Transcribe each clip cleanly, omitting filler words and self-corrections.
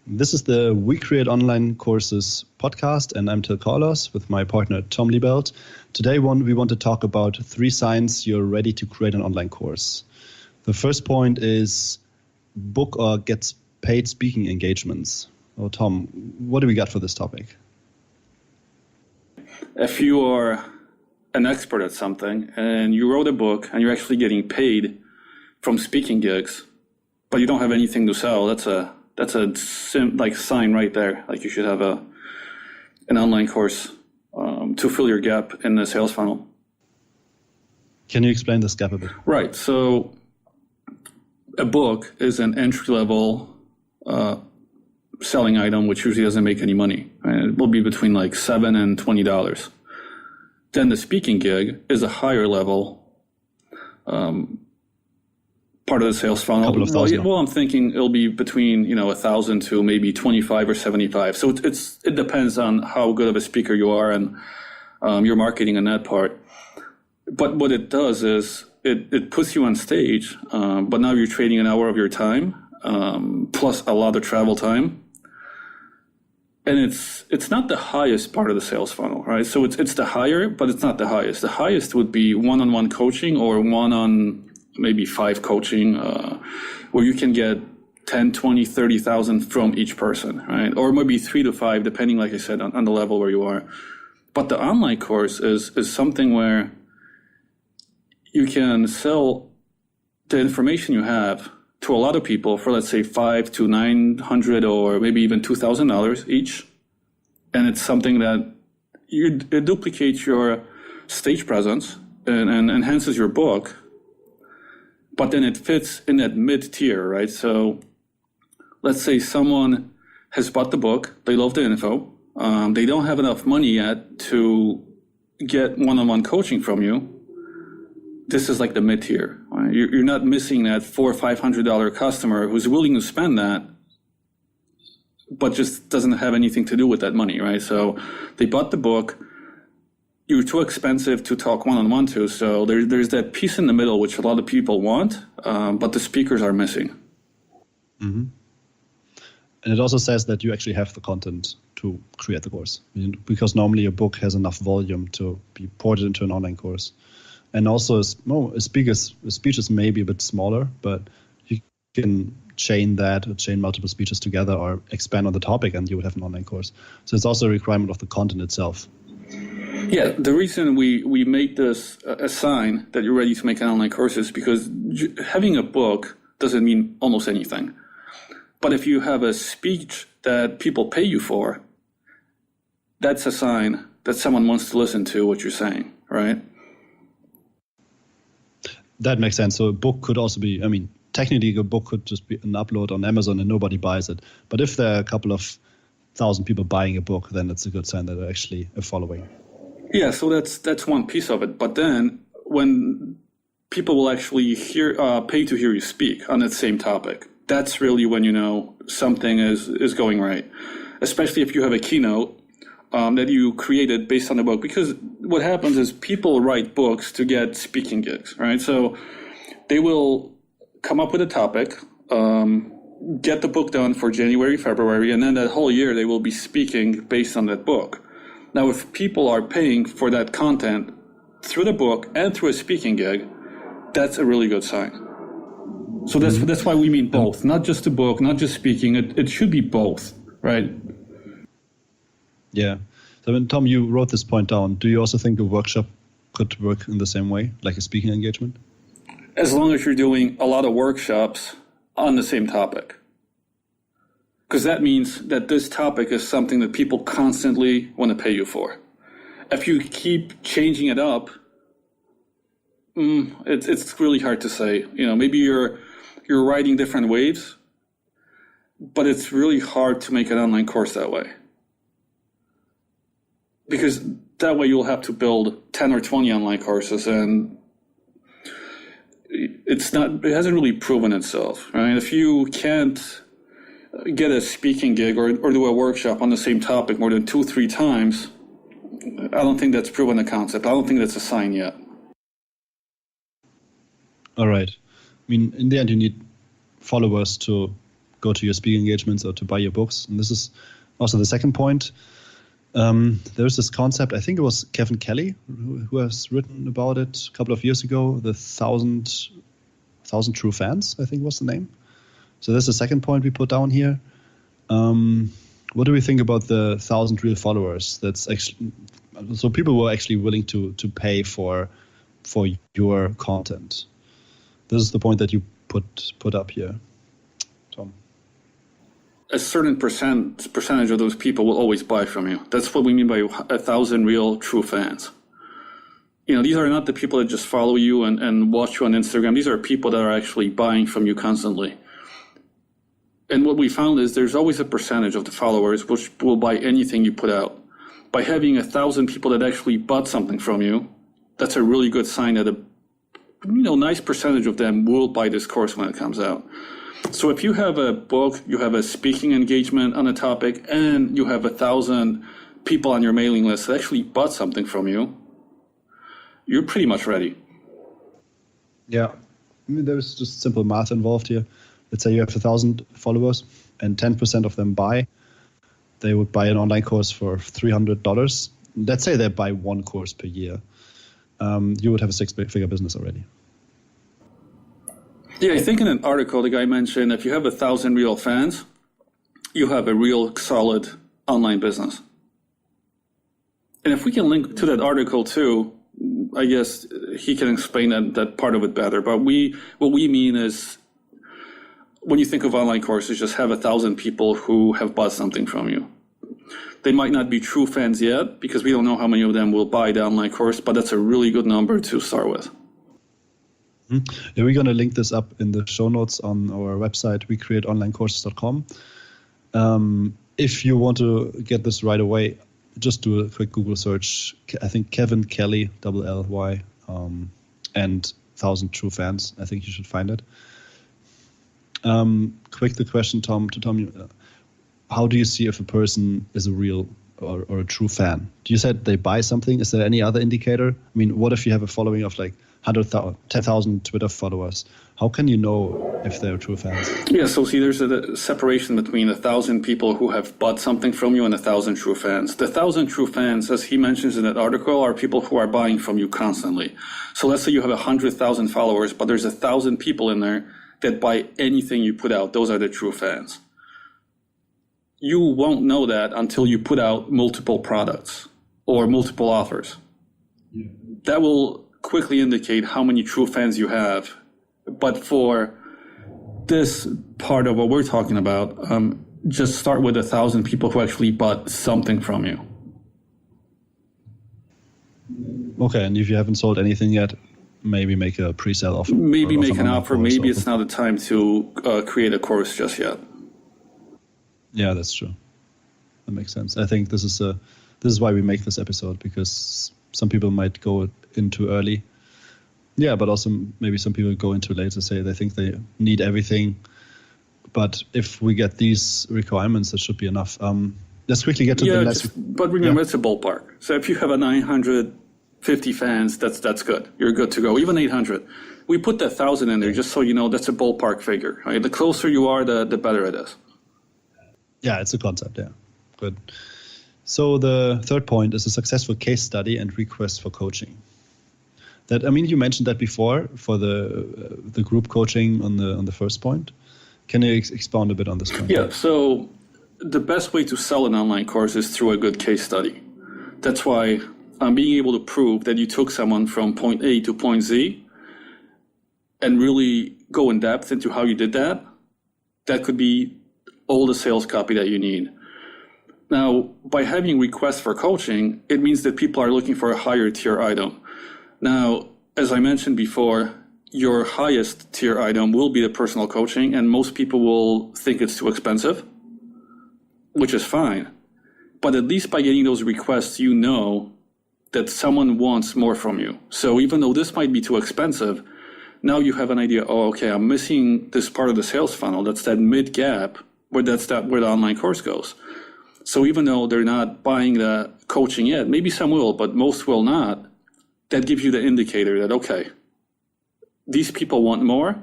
This is the We Create Online Courses podcast, and I'm Till Carlos with my partner Tom Liebelt. Today we want to talk about 3 signs you're ready to create an online course. The first point is book or get paid speaking engagements. Oh, Tom, what do we got for this topic? If you are an expert at something and you wrote a book and you're actually getting paid from speaking gigs, but you don't have anything to sell, that's a sign right there. Like you should have an online course to fill your gap in the sales funnel. Can you explain this gap a bit? Right. So a book is an entry-level selling item, which usually doesn't make any money. Right? It will be between like $7 and $20. Then the speaking gig is a higher level part of the sales funnel. Couple of thousand. Well, I'm thinking it'll be between 1,000 to maybe 25 or 75. So it depends on how good of a speaker you are and your marketing in that part. But what it does is it puts you on stage, but now you're trading an hour of your time plus a lot of travel time. And it's not the highest part of the sales funnel, right? So it's the higher, but it's not the highest. The highest would be one-on-one coaching or one-on maybe 5 coaching, where you can get 10, 20, 30,000 from each person, right? Or maybe 3 to 5, depending, like I said, on the level where you are. But the online course is something where you can sell the information you have to a lot of people for, let's say, $500 to $900 or maybe even $2,000 each. And it's something that it duplicates your stage presence and enhances your book. But then it fits in that mid-tier, right? So let's say someone has bought the book, they love the info, they don't have enough money yet to get one-on-one coaching from you. This is like the mid-tier. Right? You're not missing that $400 or $500 customer who's willing to spend that, but just doesn't have anything to do with that money, right? So they bought the book. You're too expensive to talk one-on-one to, so there's that piece in the middle which a lot of people want, but the speakers are missing. Mm-hmm. And it also says that you actually have the content to create the course, because normally a book has enough volume to be ported into an online course. And also, a speech is maybe a bit smaller, but you can chain multiple speeches together or expand on the topic and you would have an online course. So it's also a requirement of the content itself. Yeah, the reason we make this a sign that you're ready to make an online course is because having a book doesn't mean almost anything. But if you have a speech that people pay you for, that's a sign that someone wants to listen to what you're saying, right? That makes sense. So a book could also be, technically a book could just be an upload on Amazon and nobody buys it. But if there are a couple of thousand people buying a book, then it's a good sign that they're actually a following. Yeah, so that's one piece of it. But then when people will actually pay to hear you speak on that same topic, that's really when you know something is going right. Especially if you have a keynote that you created based on the book. Because what happens is people write books to get speaking gigs, right? So they will come up with a topic, get the book done for January, February, and then that whole year they will be speaking based on that book. Now, if people are paying for that content through the book and through a speaking gig, that's a really good sign. So that's why we mean both, not just the book, not just speaking. It should be both, right? Yeah. So when Tom, you wrote this point down. Do you also think a workshop could work in the same way, like a speaking engagement? As long as you're doing a lot of workshops on the same topic. Because that means that this topic is something that people constantly want to pay you for. If you keep changing it up, it's really hard to say. Maybe you're riding different waves, but it's really hard to make an online course that way. Because that way you'll have to build 10 or 20 online courses, and it hasn't really proven itself, right? If you can't get a speaking gig or do a workshop on the same topic more than 2-3 times, I don't think that's proven a concept. I don't think that's a sign yet. All right. In the end, you need followers to go to your speaking engagements or to buy your books. And this is also the second point. There's this concept, I think it was Kevin Kelly who has written about it a couple of years ago, the 1,000 true fans, I think was the name. So that's the second point we put down here. What do we think about the 1,000 real followers? That's actually, so people were actually willing to pay for your content. This is the point that you put up here, Tom. A certain percentage of those people will always buy from you. That's what we mean by 1,000 real true fans. These are not the people that just follow you and watch you on Instagram. These are people that are actually buying from you constantly. And what we found is there's always a percentage of the followers which will buy anything you put out. By having 1,000 people that actually bought something from you, that's a really good sign that a nice percentage of them will buy this course when it comes out. So if you have a book, you have a speaking engagement on a topic, and you have 1,000 people on your mailing list that actually bought something from you, you're pretty much ready. Yeah, there's just simple math involved here. Let's say you have 1,000 followers and 10% of them buy. They would buy an online course for $300. Let's say they buy one course per year. You would have a six-figure business already. Yeah, I think in an article, the guy mentioned if you have 1,000 real fans, you have a real solid online business. And if we can link to that article too, I guess he can explain that part of it better. But what we mean is, when you think of online courses, just have 1,000 people who have bought something from you. They might not be true fans yet because we don't know how many of them will buy the online course, but that's a really good number to start with. Yeah, we're going to link this up in the show notes on our website, wecreateonlinecourses.com. If you want to get this right away, just do a quick Google search. I think Kevin Kelly, L-L-Y, and 1,000 true fans. I think you should find it. Quick the question, Tom, how do you see if a person is a real or a true fan? You said they buy something. Is there any other indicator? I mean, what if you have a following of like 100,000, 10,000 Twitter followers? How can you know if they're true fans? Yeah, so see, there's a separation between 1,000 people who have bought something from you and 1,000 true fans. The 1,000 true fans, as he mentions in that article, are people who are buying from you constantly. So let's say you have 100,000 followers, but there's 1,000 people in there that buy anything you put out. Those are the true fans. You won't know that until you put out multiple products or multiple offers. Yeah. That will quickly indicate how many true fans you have. But for this part of what we're talking about, just start with 1,000 people who actually bought something from you. Okay, and if you haven't sold anything yet, maybe make a pre-sale offer. Maybe make an offer. Maybe it's not the time to create a course just yet. Yeah, that's true. That makes sense. I think this is why we make this episode, because some people might go in too early. Yeah, but also maybe some people go in too late to say they think they need everything. But if we get these requirements, that should be enough. Let's quickly get to the next. But remember, it's a ballpark. So if you have a 950 fans, that's good. You're good to go. Even 800. We put that 1,000 in there just so you know that's a ballpark figure. Right? The closer you are, the better it is. Yeah, it's a concept. Yeah, good. So the third point is a successful case study and request for coaching. That, I mean, you mentioned that before for the group coaching on the first point. Can you expound a bit on this point? Yeah. So the best way to sell an online course is through a good case study. That's why being able to prove that you took someone from point A to point Z and really go in depth into how you did that, that could be all the sales copy that you need. Now, by having requests for coaching, it means that people are looking for a higher tier item. Now, as I mentioned before, your highest tier item will be the personal coaching, and most people will think it's too expensive, which is fine. But at least by getting those requests, you know that someone wants more from you. So even though this might be too expensive, now you have an idea, oh, okay, I'm missing this part of the sales funnel. That's that mid gap where where the online course goes. So even though they're not buying the coaching yet, maybe some will, but most will not, that gives you the indicator that, okay, these people want more.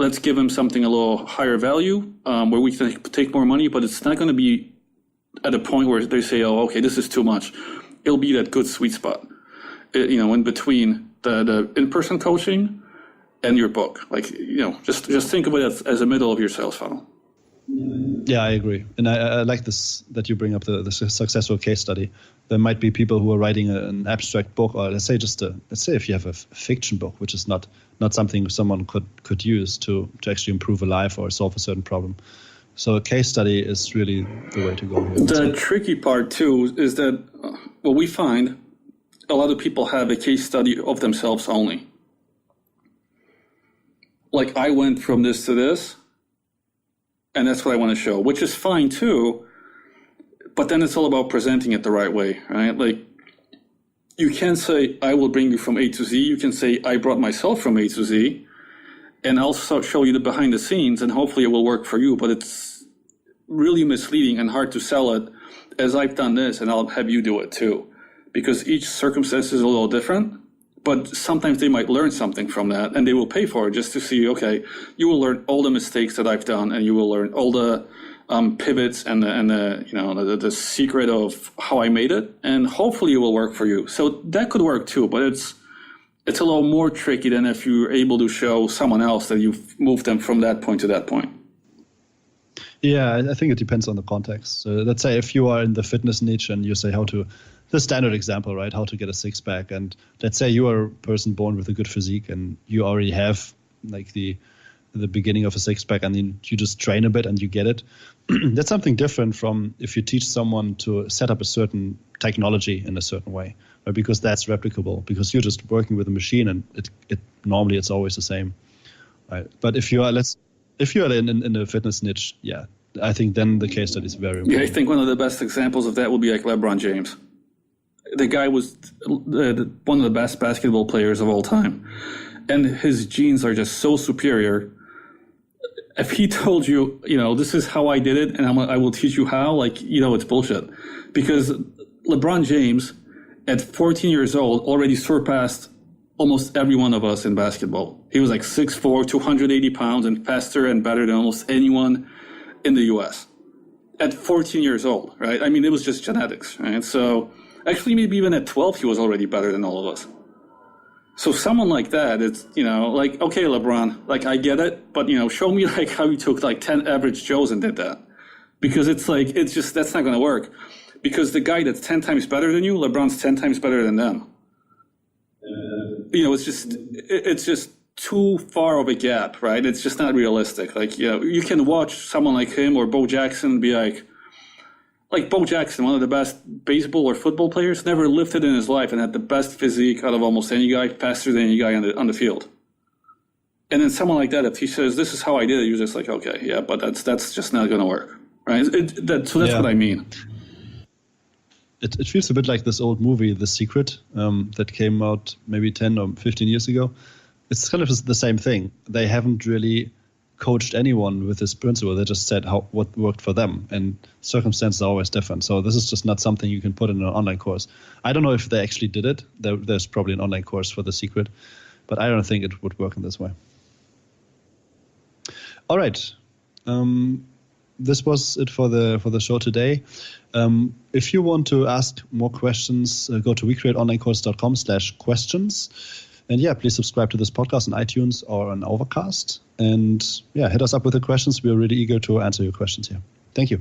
let's give them something a little higher value where we can take more money, but it's not going to be at a point where they say, oh, okay, this is too much. It'll be that good sweet spot, in between the in-person coaching and your book. Like, just think of it as a middle of your sales funnel. Yeah, I agree. And I like this, that you bring up the successful case study. There might be people who are writing an abstract book, or let's say if you have a fiction book, which is not something someone could use to actually improve a life or solve a certain problem. So a case study is really the way to go here. The tricky part too is that what we find, a lot of people have a case study of themselves only. Like, I went from this to this, and that's what I want to show, which is fine too. But then it's all about presenting it the right way, right? Like, you can say, I will bring you from A to Z. You can say, I brought myself from A to Z, and I'll show you the behind the scenes, and hopefully it will work for you. But it's really misleading and hard to sell it as I've done this, and I'll have you do it too. Because each circumstance is a little different, but sometimes they might learn something from that, and they will pay for it just to see, okay, you will learn all the mistakes that I've done, and you will learn all the pivots and the secret of how I made it, and hopefully it will work for you. So that could work too, but it's a little more tricky than if you're able to show someone else that you've moved them from that point to that point. Yeah, I think it depends on the context. So let's say if you are in the fitness niche and you say the standard example, right? How to get a six-pack. And let's say you are a person born with a good physique and you already have like the beginning of a six-pack, and then you just train a bit and you get it. That's something different from if you teach someone to set up a certain technology in a certain way, right? Because that's replicable, because you're just working with a machine and it normally it's always the same, right? But if you are in the fitness niche, yeah, I think then the case study is very important. Yeah, I think one of the best examples of that would be like LeBron James. The guy was one of the best basketball players of all time, and his genes are just so superior. If he told you, this is how I did it, and I will teach you how, it's bullshit. Because LeBron James, at 14 years old, already surpassed almost every one of us in basketball. He was like 6'4", 280 pounds, and faster and better than almost anyone in the U.S. at 14 years old, right? I mean, it was just genetics, right? So actually, maybe even at 12, he was already better than all of us. So someone like that, it's, okay, LeBron, I get it, but, show me how you took 10 average Joes and did that. Because it's that's not going to work. Because the guy that's 10 times better than you, LeBron's 10 times better than them. It's just too far of a gap, right? It's just not realistic. You can watch someone like him or Bo Jackson and be like Bo Jackson, one of the best baseball or football players, never lifted in his life and had the best physique out of almost any guy, faster than any guy on the field. And then someone like that, if he says, this is how I did it, you're just like, okay, yeah, but that's just not going to work, right? That's what I mean. It feels a bit like this old movie, The Secret, that came out maybe 10 or 15 years ago. It's kind of the same thing. They haven't really coached anyone with this principle. They just said what worked for them, and circumstances are always different. So this is just not something you can put in an online course. I don't know if they actually did it. There's probably an online course for The Secret, but I don't think it would work in this way. All right. This was it for the show today. If you want to ask more questions, go to wecreateonlinecourse.com/questions. And yeah, please subscribe to this podcast on iTunes or on Overcast. And yeah, hit us up with the questions. We're really eager to answer your questions here. Thank you.